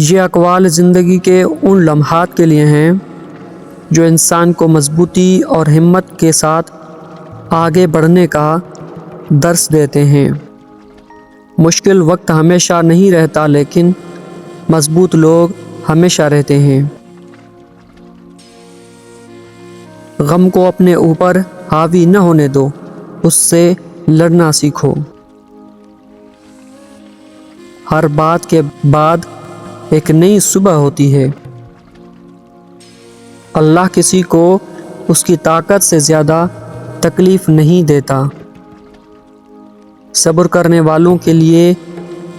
یہ اقوال زندگی کے ان لمحات کے لیے ہیں جو انسان کو مضبوطی اور ہمت کے ساتھ آگے بڑھنے کا درس دیتے ہیں۔ مشکل وقت ہمیشہ نہیں رہتا، لیکن مضبوط لوگ ہمیشہ رہتے ہیں۔ غم کو اپنے اوپر حاوی نہ ہونے دو، اس سے لڑنا سیکھو۔ ہر بات کے بعد ایک نئی صبح ہوتی ہے۔ اللہ کسی کو اس کی طاقت سے زیادہ تکلیف نہیں دیتا۔ صبر کرنے والوں کے لیے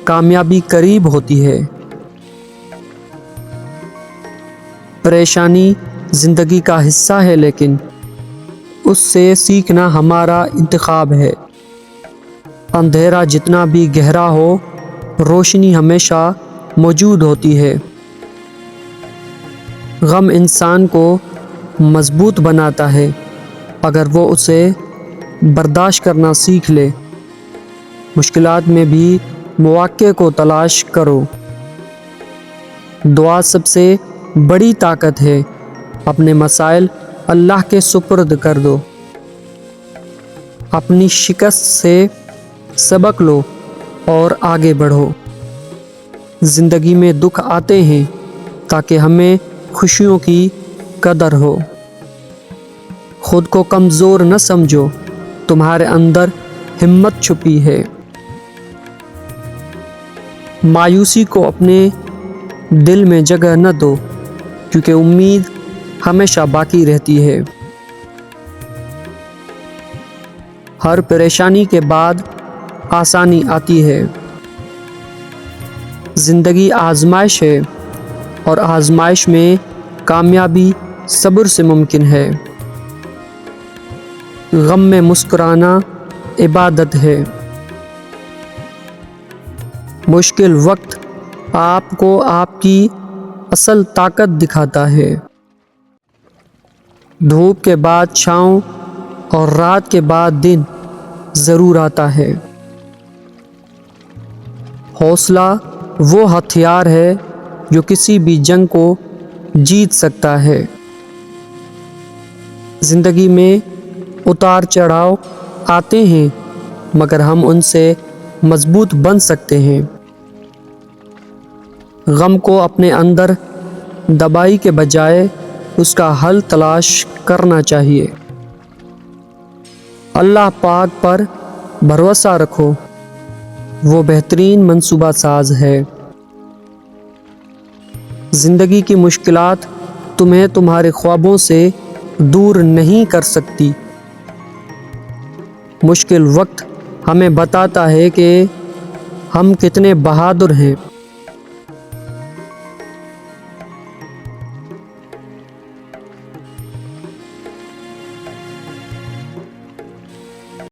کامیابی قریب ہوتی ہے۔ پریشانی زندگی کا حصہ ہے، لیکن اس سے سیکھنا ہمارا انتخاب ہے۔ اندھیرا جتنا بھی گہرا ہو، روشنی ہمیشہ موجود ہوتی ہے۔ غم انسان کو مضبوط بناتا ہے اگر وہ اسے برداشت کرنا سیکھ لے۔ مشکلات میں بھی مواقع کو تلاش کرو۔ دعا سب سے بڑی طاقت ہے۔ اپنے مسائل اللہ کے سپرد کر دو۔ اپنی شکست سے سبق لو اور آگے بڑھو۔ زندگی میں دکھ آتے ہیں تاکہ ہمیں خوشیوں کی قدر ہو۔ خود کو کمزور نہ سمجھو، تمہارے اندر ہمت چھپی ہے۔ مایوسی کو اپنے دل میں جگہ نہ دو، کیونکہ امید ہمیشہ باقی رہتی ہے۔ ہر پریشانی کے بعد آسانی آتی ہے۔ زندگی آزمائش ہے، اور آزمائش میں کامیابی صبر سے ممکن ہے۔ غم میں مسکرانا عبادت ہے۔ مشکل وقت آپ کو آپ کی اصل طاقت دکھاتا ہے۔ دھوپ کے بعد چھاؤں اور رات کے بعد دن ضرور آتا ہے۔ حوصلہ وہ ہتھیار ہے جو کسی بھی جنگ کو جیت سکتا ہے۔ زندگی میں اتار چڑھاؤ آتے ہیں، مگر ہم ان سے مضبوط بن سکتے ہیں۔ غم کو اپنے اندر دبائی کے بجائے اس کا حل تلاش کرنا چاہیے۔ اللہ پاک پر بھروسہ رکھو، وہ بہترین منصوبہ ساز ہے۔ زندگی کی مشکلات تمہیں تمہارے خوابوں سے دور نہیں کر سکتی۔ مشکل وقت ہمیں بتاتا ہے کہ ہم کتنے بہادر ہیں۔